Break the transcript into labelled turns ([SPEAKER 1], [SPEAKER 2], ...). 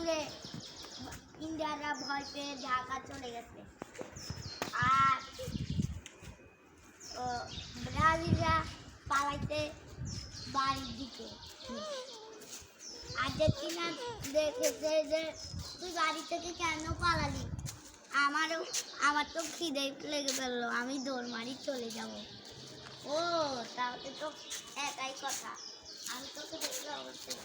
[SPEAKER 1] দূরে ইন্ডিয়ানরা ভয় পেয়ে ঢাকা চলে গেছে। আর ব্রাজিলরা পালাইতে বাড়ির দিকে। আর্জেন্টিনা দেখেছে যে তুই বাড়ি থেকে কেন পালালি, আমার তো খিদে লেগে ফেললো, আমি দৌড় মারি চলে যাব। ও তাহলে তো একাই কথা, আমি তোকে দেখলে অবশ্যই